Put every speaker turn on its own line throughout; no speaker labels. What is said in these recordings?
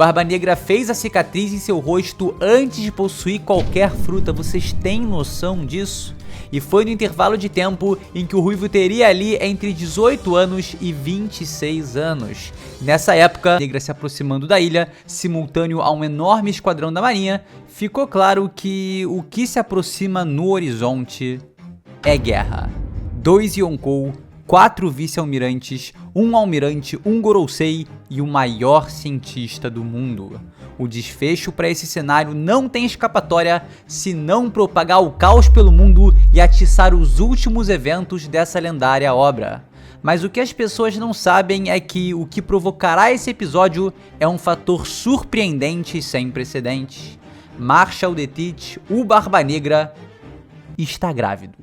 Barba Negra fez a cicatriz em seu rosto antes de possuir qualquer fruta, vocês têm noção disso? E foi no intervalo de tempo em que o Ruivo teria ali entre 18 anos e 26 anos. Nessa época, a Negra se aproximando da ilha, simultâneo a um enorme esquadrão da marinha, ficou claro que o que se aproxima no horizonte é guerra. 2 Yonkou, 4 vice-almirantes, um almirante, um Gorosei e o maior cientista do mundo. O desfecho para esse cenário não tem escapatória se não propagar o caos pelo mundo e atiçar os últimos eventos dessa lendária obra. Mas o que as pessoas não sabem é que o que provocará esse episódio é um fator surpreendente e sem precedentes. Marshall the Teach, o Barba Negra, está grávido.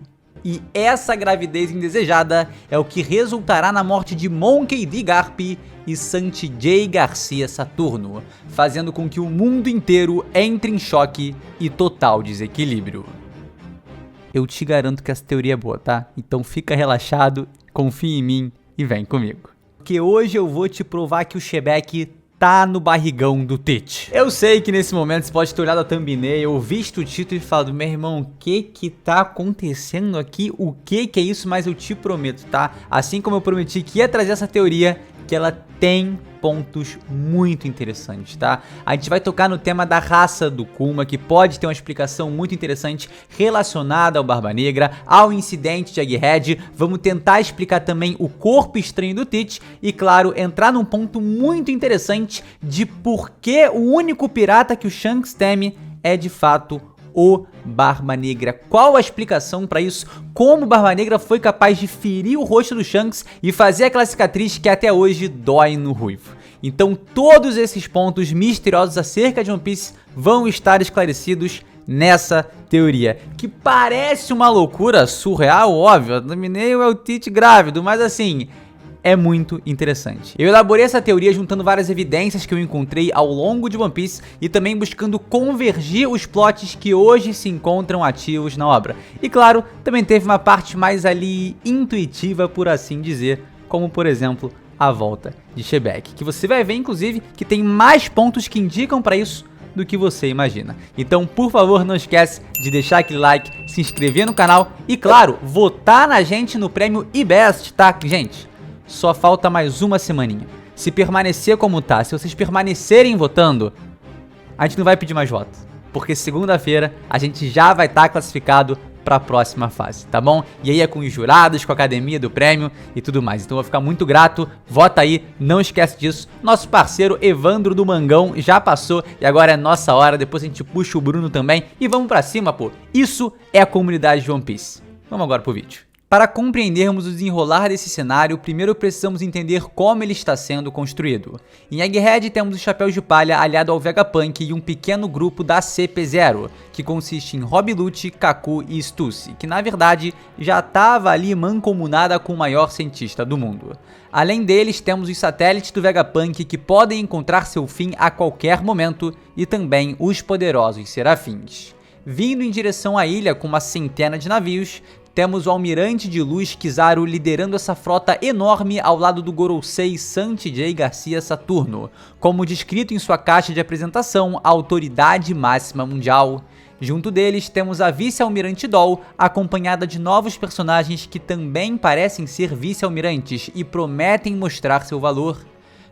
E essa gravidez indesejada é o que resultará na morte de Monkey D. Garp e Santi Garcia Saturno, fazendo com que o mundo inteiro entre em choque e total desequilíbrio. Eu te garanto que essa teoria é boa, tá? Então fica relaxado, confia em mim e vem comigo. Porque hoje eu vou te provar que o Shebeck tá no barrigão do Teach. Eu sei que nesse momento você pode ter olhado a thumbnail, ou visto o título e falado, meu irmão, o que tá acontecendo aqui? O que é isso? Mas eu te prometo, tá? Assim como eu prometi que ia trazer essa teoria, que ela tem pontos muito interessantes, tá? A gente vai tocar no tema da raça do Kuma, que pode ter uma explicação muito interessante relacionada ao Barba Negra, ao incidente de Egghead. Vamos tentar explicar também o corpo estranho do Teach e, claro, entrar num ponto muito interessante de por que o único pirata que o Shanks teme é de fato o Barba Negra. Qual a explicação para isso? Como o Barba Negra foi capaz de ferir o rosto do Shanks e fazer aquela cicatriz que até hoje dói no Ruivo? Então todos esses pontos misteriosos acerca de One Piece vão estar esclarecidos nessa teoria, que parece uma loucura surreal, óbvio, a thumbnail é o Teach grávido, mas assim, é muito interessante. Eu elaborei essa teoria juntando várias evidências que eu encontrei ao longo de One Piece e também buscando convergir os plots que hoje se encontram ativos na obra. E claro, também teve uma parte mais ali intuitiva, por assim dizer, como por exemplo a volta de Shebeck, que você vai ver inclusive que tem mais pontos que indicam para isso do que você imagina. Então, por favor, não esquece de deixar aquele like, se inscrever no canal e, claro, votar na gente no prêmio IBEST, tá, gente? Só falta mais uma semaninha. Se permanecer como tá, se vocês permanecerem votando, a gente não vai pedir mais voto, porque segunda-feira a gente já vai estar classificado para a próxima fase, tá bom? E aí é com os jurados, com a academia do prêmio e tudo mais. Então eu vou ficar muito grato, vota aí, não esquece disso. Nosso parceiro Evandro do Mangão já passou e agora é nossa hora, depois a gente puxa o Bruno também e vamos pra cima, pô. Isso é a comunidade de One Piece. Vamos agora pro vídeo. Para compreendermos o desenrolar desse cenário, primeiro precisamos entender como ele está sendo construído. Em Egghead temos os Chapéus de Palha aliado ao Vegapunk e um pequeno grupo da CP0, que consiste em Rob Lute, Kaku e Stussy, que na verdade já estava ali mancomunada com o maior cientista do mundo. Além deles temos os satélites do Vegapunk que podem encontrar seu fim a qualquer momento e também os poderosos Serafins. Vindo em direção à ilha com uma centena de navios, temos o Almirante de Luz Kizaru liderando essa frota enorme ao lado do Gorosei Santi Garcia Saturno, como descrito em sua caixa de apresentação, a autoridade máxima mundial. Junto deles temos a Vice-Almirante Doll, acompanhada de novos personagens que também parecem ser vice-almirantes e prometem mostrar seu valor.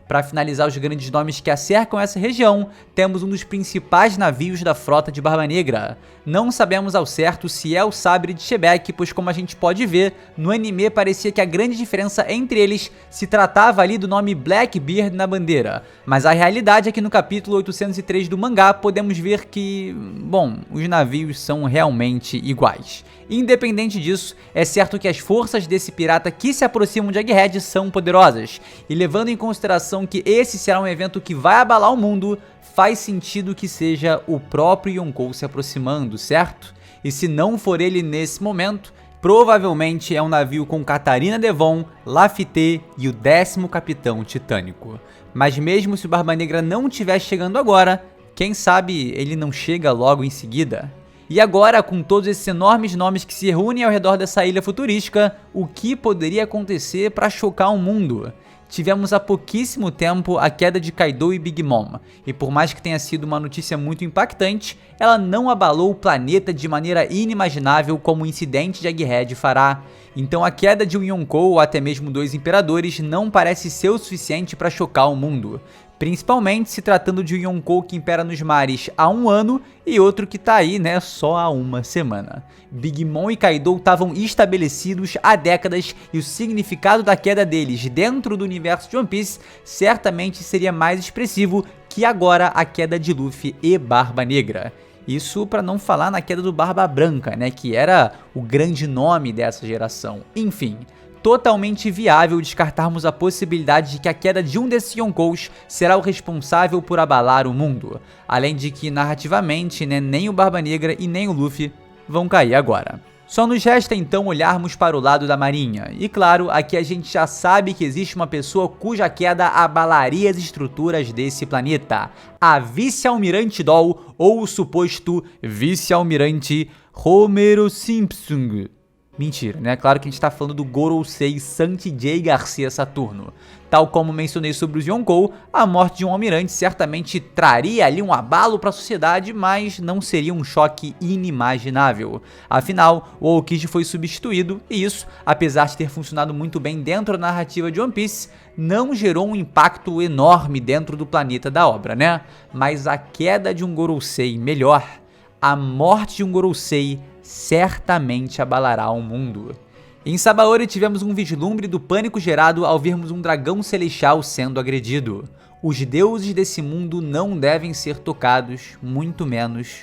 Para finalizar os grandes nomes que acercam essa região, temos um dos principais navios da frota de Barba Negra. Não sabemos ao certo se é o sabre de Shebeck, pois como a gente pode ver, no anime parecia que a grande diferença entre eles se tratava ali do nome Blackbeard na bandeira. Mas a realidade é que no capítulo 803 do mangá podemos ver que, bom, os navios são realmente iguais. Independente disso, é certo que as forças desse pirata que se aproximam de Egghead são poderosas, e levando em consideração que esse será um evento que vai abalar o mundo, faz sentido que seja o próprio Yonkou se aproximando, certo? E se não for ele nesse momento, provavelmente é um navio com Catarina Devon, Lafite e o 10º Capitão Titânico. Mas mesmo se o Barba Negra não estiver chegando agora, quem sabe ele não chega logo em seguida? E agora, com todos esses enormes nomes que se reúnem ao redor dessa ilha futurística, o que poderia acontecer para chocar o mundo? tivemos há pouquíssimo tempo a queda de Kaido e Big Mom, e por mais que tenha sido uma notícia muito impactante, ela não abalou o planeta de maneira inimaginável como o incidente de Egghead fará. Então a queda de um Yonkou ou até mesmo dois imperadores não parece ser o suficiente para chocar o mundo. Principalmente se tratando de um Yonkou que impera nos mares há 1 ano e outro que tá aí, né, só há 1 semana. Big Mom e Kaido estavam estabelecidos há décadas e o significado da queda deles dentro do universo de One Piece certamente seria mais expressivo que agora a queda de Luffy e Barba Negra. Isso para não falar na queda do Barba Branca, né, que era o grande nome dessa geração. Enfim, totalmente viável descartarmos a possibilidade de que a queda de um desses Yonkous será o responsável por abalar o mundo. Além de que, narrativamente, né, nem o Barba Negra e nem o Luffy vão cair agora. Só nos resta então olharmos para o lado da marinha, e claro, aqui a gente já sabe que existe uma pessoa cuja queda abalaria as estruturas desse planeta, a Vice-Almirante Doll, ou o suposto Vice-Almirante Homero Simpson. Mentira, né? Claro que a gente tá falando do Gorosei Santi J. Garcia Saturno. Tal como mencionei sobre os Yonkou, a morte de um almirante certamente traria ali um abalo para a sociedade, mas não seria um choque inimaginável. Afinal, o Aokiji foi substituído e isso, apesar de ter funcionado muito bem dentro da narrativa de One Piece, não gerou um impacto enorme dentro do planeta da obra, né? Mas a queda de um Gorosei, melhor, a morte de um Gorosei certamente abalará o mundo. Em Sabaody tivemos um vislumbre do pânico gerado ao vermos um dragão celestial sendo agredido. Os deuses desse mundo não devem ser tocados, muito menos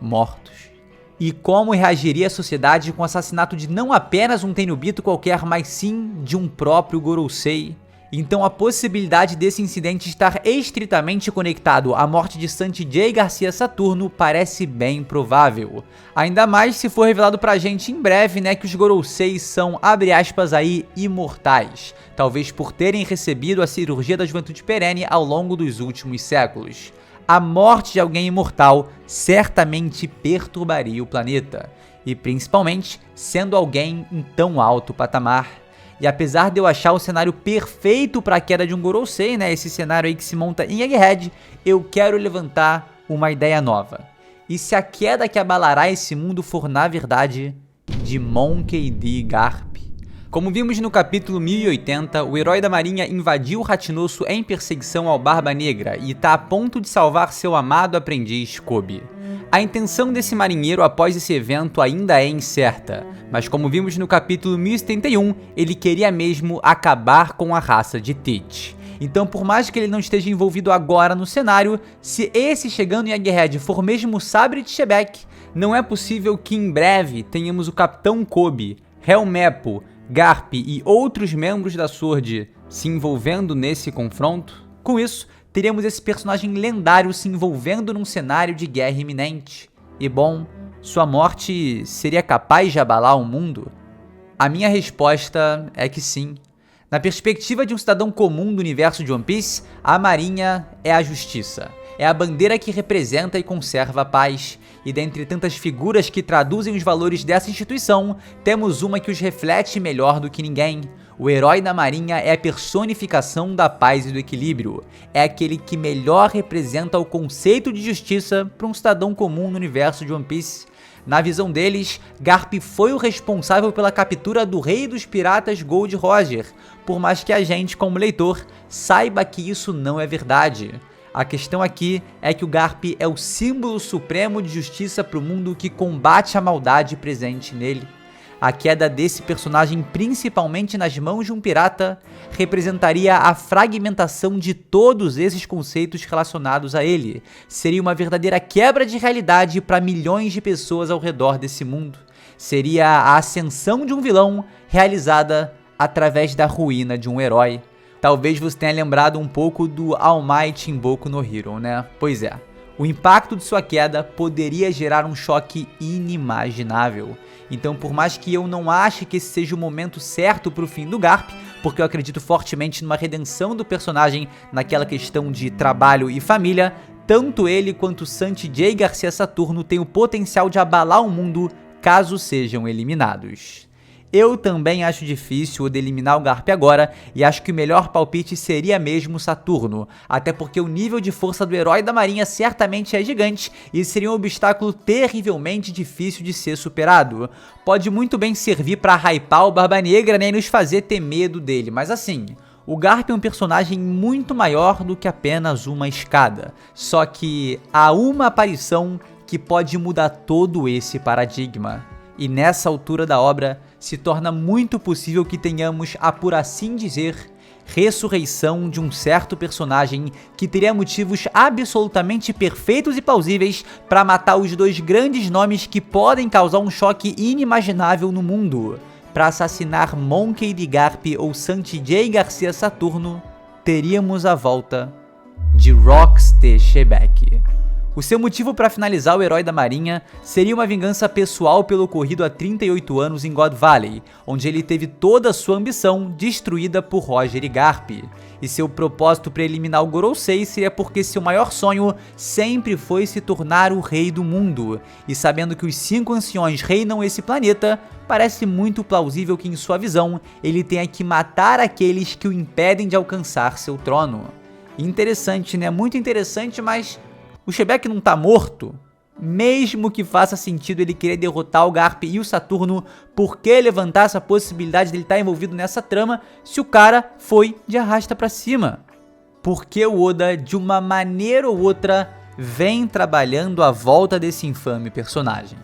mortos. E como reagiria a sociedade com o assassinato de não apenas um Tenryubito qualquer, mas sim de um próprio Gorosei? Então a possibilidade desse incidente estar estritamente conectado à morte de Santi J. Garcia Saturno parece bem provável. Ainda mais se for revelado pra gente em breve, né, que os Goroseis são, abre aspas aí, imortais. Talvez por terem recebido a cirurgia da juventude perene ao longo dos últimos séculos. A morte de alguém imortal certamente perturbaria o planeta. E principalmente sendo alguém em tão alto patamar. E apesar de eu achar o cenário perfeito para a queda de um Gorosei, né, esse cenário aí que se monta em Egghead, eu quero levantar uma ideia nova. E se a queda que abalará esse mundo for, na verdade, de Monkey D. Garp? Como vimos no capítulo 1080, o herói da marinha invadiu o Ratinoso em perseguição ao Barba Negra e está a ponto de salvar seu amado aprendiz Kobe. A intenção desse marinheiro após esse evento ainda é incerta, mas como vimos no capítulo 1071, ele queria mesmo acabar com a raça de Teach. Então, por mais que ele não esteja envolvido agora no cenário, se esse chegando em Egghead for mesmo o Sabre de Shebeck, não é possível que em breve tenhamos o Capitão Kobe, Helmeppo, Garp e outros membros da SWORD se envolvendo nesse confronto? Com isso, teremos esse personagem lendário se envolvendo num cenário de guerra iminente. E bom, sua morte seria capaz de abalar o mundo? A minha resposta é que sim. Na perspectiva de um cidadão comum do universo de One Piece, a Marinha é a justiça. É a bandeira que representa e conserva a paz. E dentre tantas figuras que traduzem os valores dessa instituição, temos uma que os reflete melhor do que ninguém. O herói da marinha é a personificação da paz e do equilíbrio. É aquele que melhor representa o conceito de justiça para um cidadão comum no universo de One Piece. Na visão deles, Garp foi o responsável pela captura do rei dos piratas Gold Roger, por mais que a gente, como leitor, saiba que isso não é verdade. A questão aqui é que o Garp é o símbolo supremo de justiça para o mundo que combate a maldade presente nele. A queda desse personagem, principalmente nas mãos de um pirata, representaria a fragmentação de todos esses conceitos relacionados a ele. Seria uma verdadeira quebra de realidade para milhões de pessoas ao redor desse mundo. Seria a ascensão de um vilão realizada através da ruína de um herói. Talvez você tenha lembrado um pouco do All Might em Boku no Hero, né? Pois é, o impacto de sua queda poderia gerar um choque inimaginável. Então, por mais que eu não ache que esse seja o momento certo para o fim do Garp, porque eu acredito fortemente numa redenção do personagem naquela questão de trabalho e família, tanto ele quanto Santi J. Garcia Saturno têm o potencial de abalar o mundo caso sejam eliminados. Eu também acho difícil o de eliminar o Garp agora, e acho que o melhor palpite seria mesmo Saturno, até porque o nível de força do herói da marinha certamente é gigante e seria um obstáculo terrivelmente difícil de ser superado. Pode muito bem servir pra hypar o Barba Negra, né, e nos fazer ter medo dele, mas assim, o Garp é um personagem muito maior do que apenas uma escada, só que há uma aparição que pode mudar todo esse paradigma. E nessa altura da obra, se torna muito possível que tenhamos a, por assim dizer, ressurreição de um certo personagem que teria motivos absolutamente perfeitos e plausíveis para matar os dois grandes nomes que podem causar um choque inimaginável no mundo. Para assassinar Monkey D. Garp ou Santidei Garcia Saturno, teríamos a volta de Rox de Shebeck. O seu motivo para finalizar o herói da marinha seria uma vingança pessoal pelo ocorrido há 38 anos em God Valley, onde ele teve toda a sua ambição destruída por Roger e Garp. E seu propósito para eliminar o Gorosei seria porque seu maior sonho sempre foi se tornar o rei do mundo. E sabendo que os 5 anciões reinam esse planeta, parece muito plausível que em sua visão ele tenha que matar aqueles que o impedem de alcançar seu trono. Interessante, né? Muito interessante, mas o Shebeck não tá morto? Mesmo que faça sentido ele querer derrotar o Garp e o Saturno, por que levantar essa possibilidade dele estar envolvido nessa trama se o cara foi de arrasta pra cima? Porque o Oda, de uma maneira ou outra, vem trabalhando a volta desse infame personagem.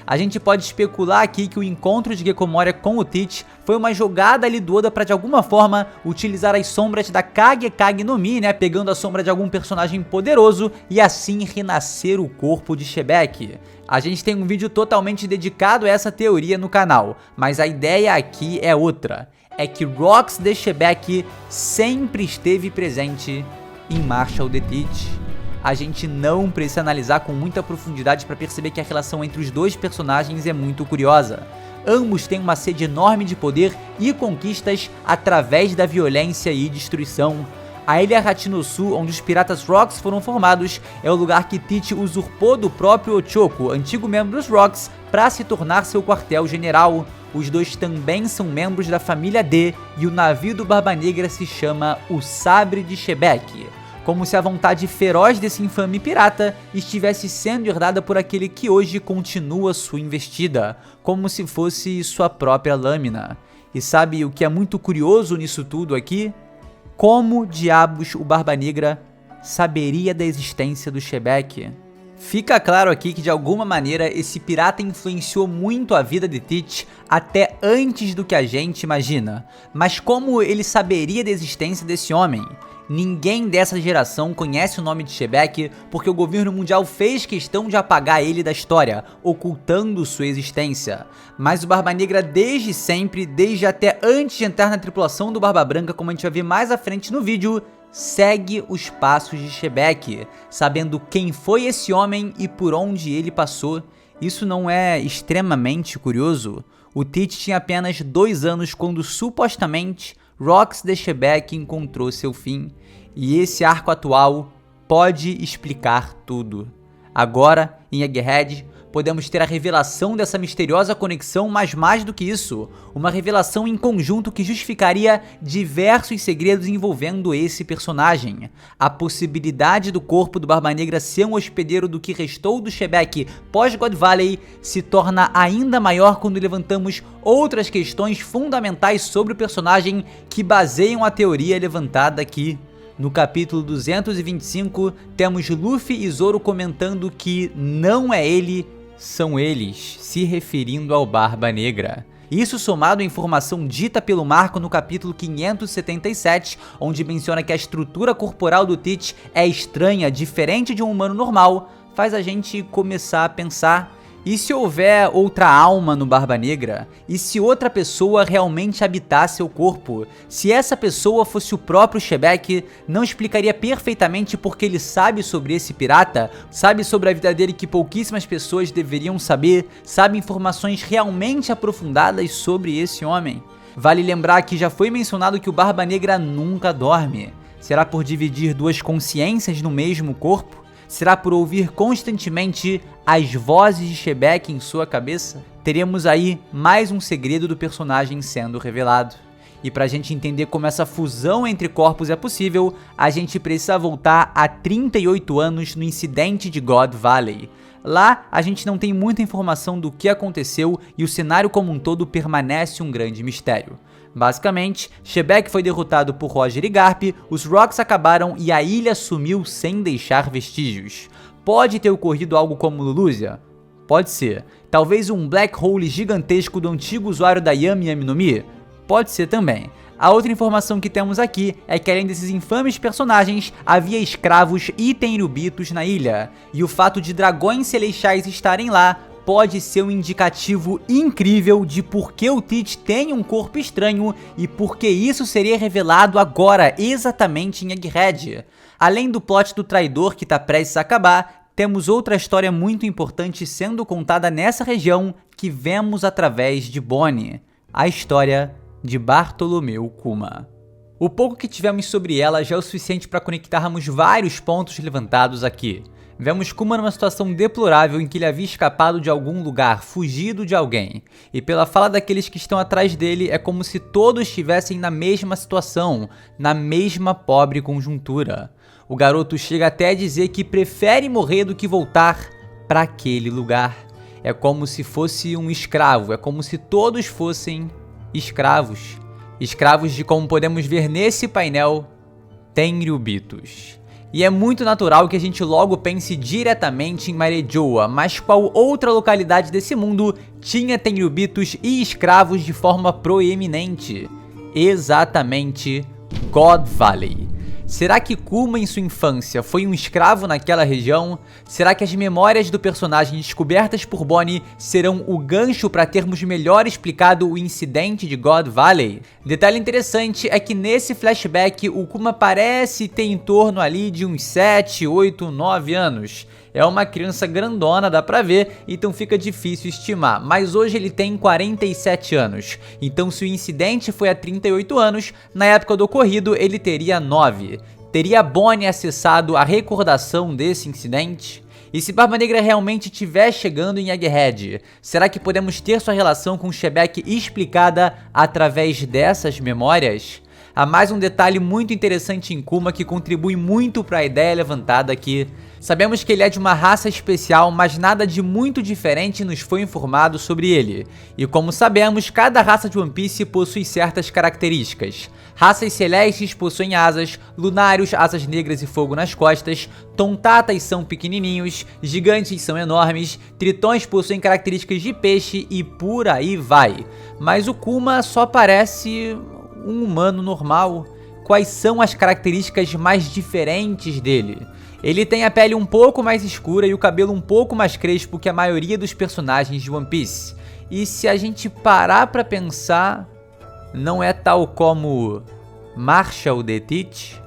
A gente pode especular aqui que o encontro de Gecko Moria com o Teach foi uma jogada ali do Oda para de alguma forma utilizar as sombras da Kagekage no Mi, né, pegando a sombra de algum personagem poderoso e assim renascer o corpo de Shebeck. A gente tem um vídeo totalmente dedicado a essa teoria no canal, mas a ideia aqui é outra. É que Rox de Shebeck sempre esteve presente em Marshall the Teach. A gente não precisa analisar com muita profundidade para perceber que a relação entre os dois personagens é muito curiosa. Ambos têm uma sede enorme de poder e conquistas através da violência e destruição. A ilha Hachinosu, onde os piratas Rocks foram formados, é o lugar que Teach usurpou do próprio Ochoko, antigo membro dos Rocks, para se tornar seu quartel-general. Os dois também são membros da família D e o navio do Barba Negra se chama o Sabre de Shebeck. Como se a vontade feroz desse infame pirata estivesse sendo herdada por aquele que hoje continua sua investida, como se fosse sua própria lâmina. E sabe o que é muito curioso nisso tudo aqui? Como diabos o Barba Negra saberia da existência do Shebeck? Fica claro aqui que de alguma maneira esse pirata influenciou muito a vida de Teach até antes do que a gente imagina. Mas como ele saberia da existência desse homem? Ninguém dessa geração conhece o nome de Shebeck porque o governo mundial fez questão de apagar ele da história, ocultando sua existência. Mas o Barba Negra desde sempre, desde até antes de entrar na tripulação do Barba Branca, como a gente vai ver mais à frente no vídeo, segue os passos de Shebeck, sabendo quem foi esse homem e por onde ele passou. Isso não é extremamente curioso? O Teach tinha apenas 2 anos quando supostamente Rox de Shebeck encontrou seu fim, e esse arco atual pode explicar tudo. Agora, em Egghead, podemos ter a revelação dessa misteriosa conexão, mas mais do que isso, uma revelação em conjunto que justificaria diversos segredos envolvendo esse personagem. A possibilidade do corpo do Barba Negra ser um hospedeiro do que restou do Shebeck pós-God Valley se torna ainda maior quando levantamos outras questões fundamentais sobre o personagem que baseiam a teoria levantada aqui. No capítulo 225, temos Luffy e Zoro comentando que não é ele, são eles, se referindo ao Barba Negra. Isso somado à informação dita pelo Marco no capítulo 577, onde menciona que a estrutura corporal do Teach é estranha, diferente de um humano normal, faz a gente começar a pensar: e se houver outra alma no Barba Negra? E se outra pessoa realmente habitasse o corpo? Se essa pessoa fosse o próprio Shebeck, não explicaria perfeitamente porque ele sabe sobre esse pirata? Sabe sobre a vida dele que pouquíssimas pessoas deveriam saber? Sabe informações realmente aprofundadas sobre esse homem? Vale lembrar que já foi mencionado que o Barba Negra nunca dorme. Será por dividir 2 consciências no mesmo corpo? Será por ouvir constantemente as vozes de Shebek em sua cabeça? Teremos aí mais um segredo do personagem sendo revelado. E pra gente entender como essa fusão entre corpos é possível, a gente precisa voltar a 38 anos no incidente de God Valley. Lá, a gente não tem muita informação do que aconteceu e o cenário como um todo permanece um grande mistério. Basicamente, Shebek foi derrotado por Roger e Garp, os Rocks acabaram e a ilha sumiu sem deixar vestígios. Pode ter ocorrido algo como Lulusia? Pode ser. Talvez um black hole gigantesco do antigo usuário da Yami Yami no Mi? Pode ser também. A outra informação que temos aqui é que além desses infames personagens, havia escravos e tenryubitos na ilha. E o fato de dragões celestiais estarem lá pode ser um indicativo incrível de por que o Teach tem um corpo estranho e por que isso seria revelado agora, exatamente em Egghead. Além do plot do traidor que tá prestes a acabar, temos outra história muito importante sendo contada nessa região que vemos através de Bonnie. A história de Bartolomeu Kuma. O pouco que tivemos sobre ela já é o suficiente para conectarmos vários pontos levantados aqui. Vemos Kuma numa situação deplorável em que ele havia escapado de algum lugar, fugido de alguém. E pela fala daqueles que estão atrás dele, é como se todos estivessem na mesma situação, na mesma pobre conjuntura. O garoto chega até a dizer que prefere morrer do que voltar para aquele lugar. É como se fosse um escravo, é como se todos fossem escravos. Escravos de, como podemos ver nesse painel, tenryubitos. E é muito natural que a gente logo pense diretamente em Marejoa, mas qual outra localidade desse mundo tinha tenryubitos e escravos de forma proeminente? Exatamente God Valley. Será que Kuma em sua infância foi um escravo naquela região? Será que as memórias do personagem descobertas por Bonnie serão o gancho para termos melhor explicado o incidente de God Valley? Detalhe interessante é que nesse flashback o Kuma parece ter em torno ali de uns 7, 8, 9 anos. É uma criança grandona, dá pra ver, então fica difícil estimar, mas hoje ele tem 47 anos, então se o incidente foi há 38 anos, na época do ocorrido ele teria 9. Teria Bonnie acessado a recordação desse incidente? E se Barba Negra realmente estiver chegando em Egghead, será que podemos ter sua relação com Shebek explicada através dessas memórias? Há mais um detalhe muito interessante em Kuma que contribui muito para a ideia levantada aqui. Sabemos que ele é de uma raça especial, mas nada de muito diferente nos foi informado sobre ele. E como sabemos, cada raça de One Piece possui certas características. Raças celestes possuem asas, lunários, asas negras e fogo nas costas, tontatas são pequenininhos, gigantes são enormes, tritões possuem características de peixe e por aí vai. Mas o Kuma só parece um humano normal. Quais são as características mais diferentes dele? Ele tem a pele um pouco mais escura e o cabelo um pouco mais crespo que a maioria dos personagens de One Piece. E se a gente parar pra pensar, não é tal como Marshall the Teach?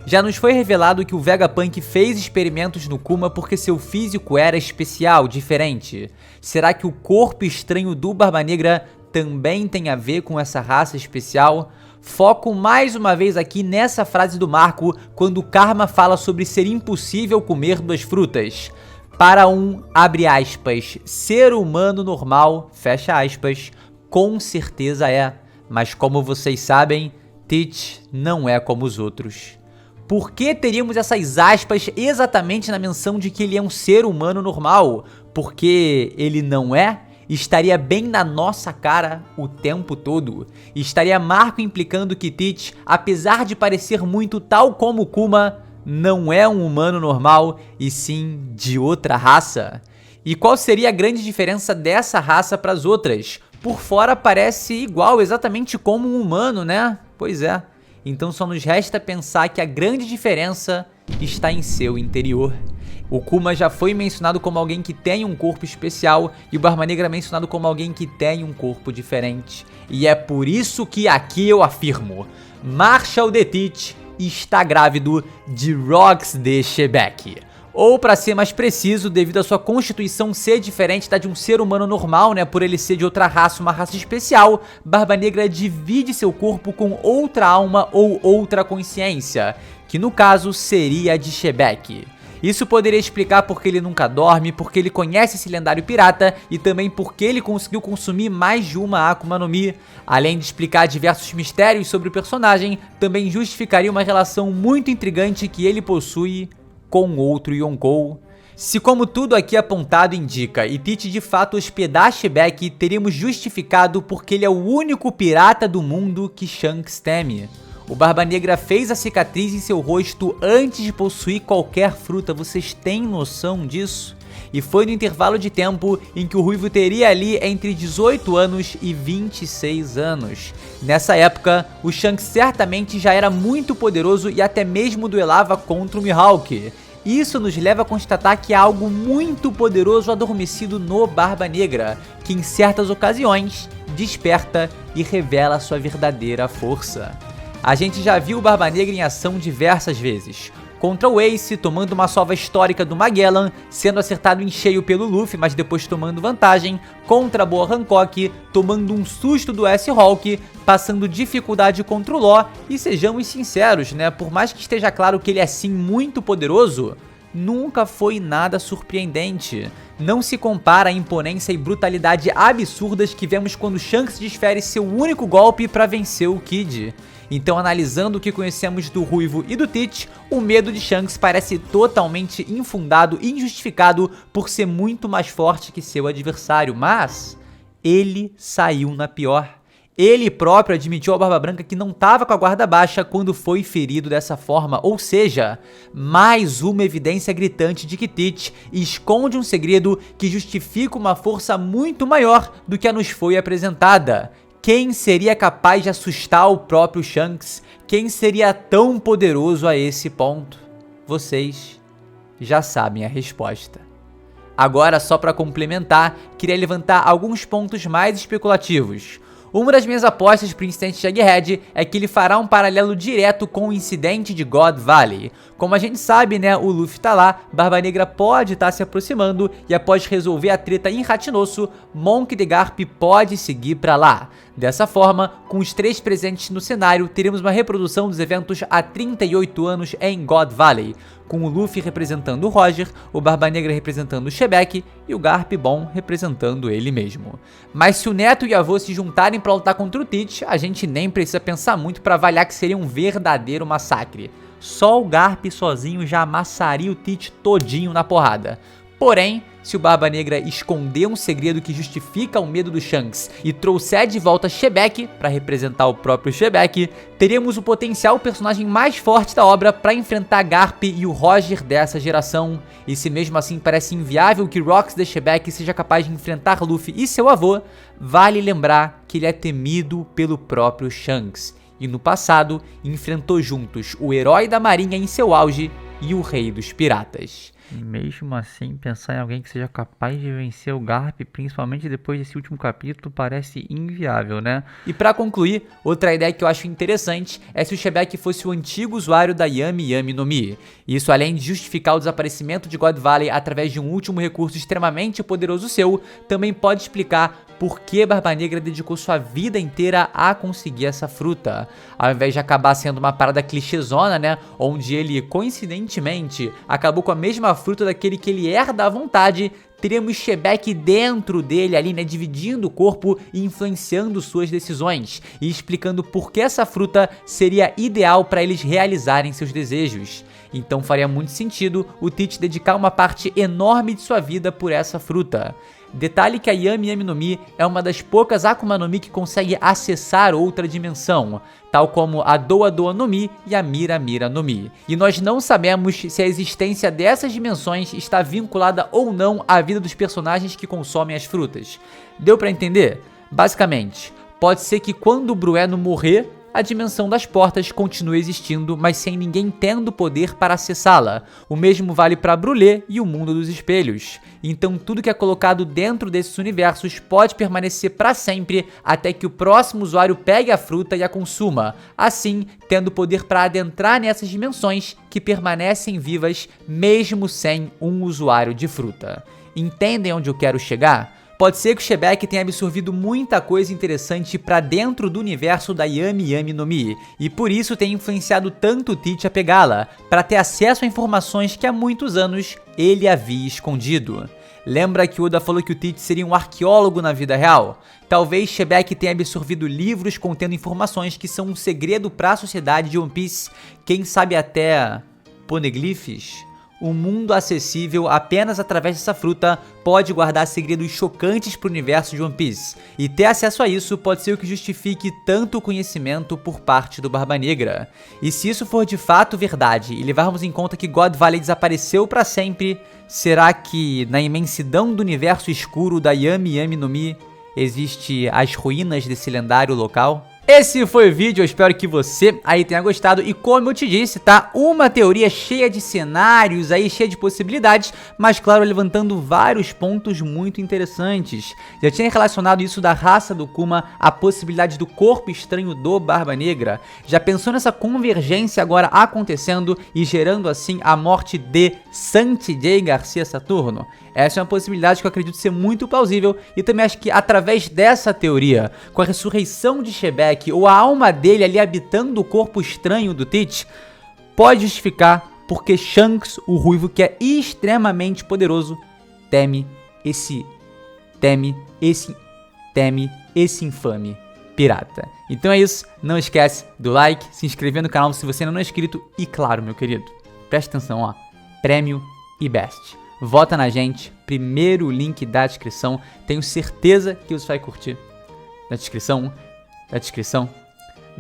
Já nos foi revelado que o Vegapunk fez experimentos no Kuma porque seu físico era especial, diferente. Será que o corpo estranho do Barba Negra também tem a ver com essa raça especial? Foco mais uma vez aqui nessa frase do Marco, quando o Karma fala sobre ser impossível comer duas frutas. Para um, abre aspas, ser humano normal, fecha aspas, com certeza é. Mas como vocês sabem, Teach não é como os outros. Por que teríamos essas aspas exatamente na menção de que ele é um ser humano normal? Porque ele não é? Estaria bem na nossa cara o tempo todo. Estaria Marco implicando que Teach, apesar de parecer muito tal como Kuma, não é um humano normal e sim de outra raça. E qual seria a grande diferença dessa raça para as outras? Por fora parece igual, exatamente como um humano, né? Pois é. Então só nos resta pensar que a grande diferença está em seu interior. O Kuma já foi mencionado como alguém que tem um corpo especial e o Barba Negra é mencionado como alguém que tem um corpo diferente. E é por isso que aqui eu afirmo, Marshall the Teach está grávido de Rox de Shebek. Ou para ser mais preciso, devido à sua constituição ser diferente da de um ser humano normal, né, por ele ser de outra raça, uma raça especial, Barba Negra divide seu corpo com outra alma ou outra consciência, que no caso seria a de Shebek. Isso poderia explicar porque ele nunca dorme, porque ele conhece esse lendário pirata e também porque ele conseguiu consumir mais de uma Akuma no Mi. Além de explicar diversos mistérios sobre o personagem, também justificaria uma relação muito intrigante que ele possui com outro Yonkou. Se, como tudo aqui apontado indica, Tite de fato hospedar Shebek, teríamos justificado porque ele é o único pirata do mundo que Shanks teme. O Barba Negra fez a cicatriz em seu rosto antes de possuir qualquer fruta, vocês têm noção disso? E foi no intervalo de tempo em que o Ruivo teria ali entre 18 anos e 26 anos. Nessa época, o Shanks certamente já era muito poderoso e até mesmo duelava contra o Mihawk. Isso nos leva a constatar que há algo muito poderoso adormecido no Barba Negra, que em certas ocasiões desperta e revela sua verdadeira força. A gente já viu o Barba Negra em ação diversas vezes. Contra o Ace, tomando uma sova histórica do Magellan, sendo acertado em cheio pelo Luffy, mas depois tomando vantagem. Contra a Boa Hancock, tomando um susto do S-Hawk, passando dificuldade contra o Law. E sejamos sinceros, né? Por mais que esteja claro que ele é sim muito poderoso, nunca foi nada surpreendente. Não se compara à imponência e brutalidade absurdas que vemos quando Shanks desfere seu único golpe para vencer o Kid. Então, analisando o que conhecemos do Ruivo e do Tite, o medo de Shanks parece totalmente infundado e injustificado por ser muito mais forte que seu adversário, mas ele saiu na pior. Ele próprio admitiu ao Barba Branca que não estava com a guarda baixa quando foi ferido dessa forma, ou seja, mais uma evidência gritante de que Tite esconde um segredo que justifica uma força muito maior do que a nos foi apresentada. Quem seria capaz de assustar o próprio Shanks? Quem seria tão poderoso a esse ponto? Vocês já sabem a resposta. Agora, só para complementar, queria levantar alguns pontos mais especulativos. Uma das minhas apostas para o incidente de Egghead é que ele fará um paralelo direto com o incidente de God Valley. Como a gente sabe, né, o Luffy tá lá, Barba Negra pode estar se aproximando e após resolver a treta em Hachinosu, Monk de Garp pode seguir para lá. Dessa forma, com os três presentes no cenário, teremos uma reprodução dos eventos há 38 anos em God Valley, com o Luffy representando o Roger, o Barba Negra representando o Shebek e o Garp Bom representando ele mesmo. Mas se o Neto e o Avô se juntarem para lutar contra o Tite, a gente nem precisa pensar muito para avaliar que seria um verdadeiro massacre. Só o Garp sozinho já amassaria o Tite todinho na porrada. Porém, se o Barba Negra esconder um segredo que justifica o medo do Shanks e trouxer de volta Shebek para representar o próprio Shebek, teríamos o potencial personagem mais forte da obra para enfrentar Garp e o Roger dessa geração. E se mesmo assim parece inviável que Rox de Shebek seja capaz de enfrentar Luffy e seu avô, vale lembrar que ele é temido pelo próprio Shanks. E no passado, enfrentou juntos o herói da marinha em seu auge e o rei dos piratas.
Mesmo assim, pensar em alguém que seja capaz de vencer o Garp, principalmente depois desse último capítulo, parece inviável, né?
E pra concluir, outra ideia que eu acho interessante é se o Shebek fosse o antigo usuário da Yami Yami no Mi. Isso, além de justificar o desaparecimento de God Valley através de um último recurso extremamente poderoso seu, também pode explicar por que Barba Negra dedicou sua vida inteira a conseguir essa fruta. Ao invés de acabar sendo uma parada clichêzona, né, onde ele, coincidentemente, acabou com a mesma fruta daquele que ele herda à vontade, teríamos Shebek dentro dele ali, né, dividindo o corpo e influenciando suas decisões, e explicando por que essa fruta seria ideal para eles realizarem seus desejos. Então faria muito sentido o Tite dedicar uma parte enorme de sua vida por essa fruta. Detalhe que a Yami Yami no Mi é uma das poucas Akuma no Mi que consegue acessar outra dimensão, tal como a Doa Doa no Mi e a Mira Mira no Mi. E nós não sabemos se a existência dessas dimensões está vinculada ou não à vida dos personagens que consomem as frutas. Deu pra entender? Basicamente, pode ser que quando o Brueno morrer, a dimensão das portas continua existindo, mas sem ninguém tendo poder para acessá-la. O mesmo vale para Brulé e o mundo dos espelhos. Então tudo que é colocado dentro desses universos pode permanecer para sempre até que o próximo usuário pegue a fruta e a consuma, assim tendo poder para adentrar nessas dimensões que permanecem vivas mesmo sem um usuário de fruta. Entendem onde eu quero chegar? Pode ser que o Shebek tenha absorvido muita coisa interessante pra dentro do universo da Yami Yami no Mi, e por isso tem influenciado tanto o Teach a pegá-la, para ter acesso a informações que há muitos anos ele havia escondido. Lembra que Oda falou que o Teach seria um arqueólogo na vida real? Talvez Shebek tenha absorvido livros contendo informações que são um segredo para a sociedade de One Piece, quem sabe até poneglyphs? Um mundo acessível apenas através dessa fruta pode guardar segredos chocantes para o universo de One Piece, e ter acesso a isso pode ser o que justifique tanto conhecimento por parte do Barba Negra. E se isso for de fato verdade e levarmos em conta que God Valley desapareceu para sempre, será que na imensidão do universo escuro da Yami Yami no Mi existe as ruínas desse lendário local? Esse foi o vídeo, eu espero que você aí tenha gostado, e como eu te disse, tá? Uma teoria cheia de cenários aí, cheia de possibilidades, mas claro, levantando vários pontos muito interessantes. Já tinha relacionado isso da raça do Kuma à possibilidade do corpo estranho do Barba Negra. Já pensou nessa convergência agora acontecendo e gerando assim a morte de Santi J. Garcia Saturno? Essa é uma possibilidade que eu acredito ser muito plausível, e também acho que através dessa teoria, com a ressurreição de Shebek ou a alma dele ali habitando o corpo estranho do Teach, pode justificar porque Shanks, o ruivo que é extremamente poderoso, teme esse infame pirata. Então é isso, não esquece do like, se inscrever no canal se você ainda não é inscrito, e claro, meu querido, preste atenção, ó, prêmio e best. Vota na gente, primeiro link da descrição, tenho certeza que você vai curtir. Da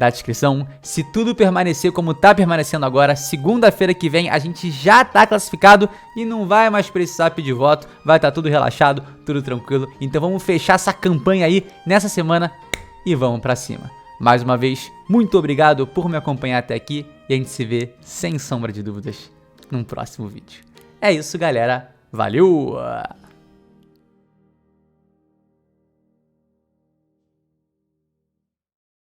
descrição, se tudo permanecer como tá permanecendo agora, segunda-feira que vem a gente já tá classificado e não vai mais precisar pedir voto, vai tá tudo relaxado, tudo tranquilo. Então vamos fechar essa campanha aí nessa semana e vamos pra cima. Mais uma vez, muito obrigado por me acompanhar até aqui, e a gente se vê, sem sombra de dúvidas, num próximo vídeo. É isso, galera. Valeu!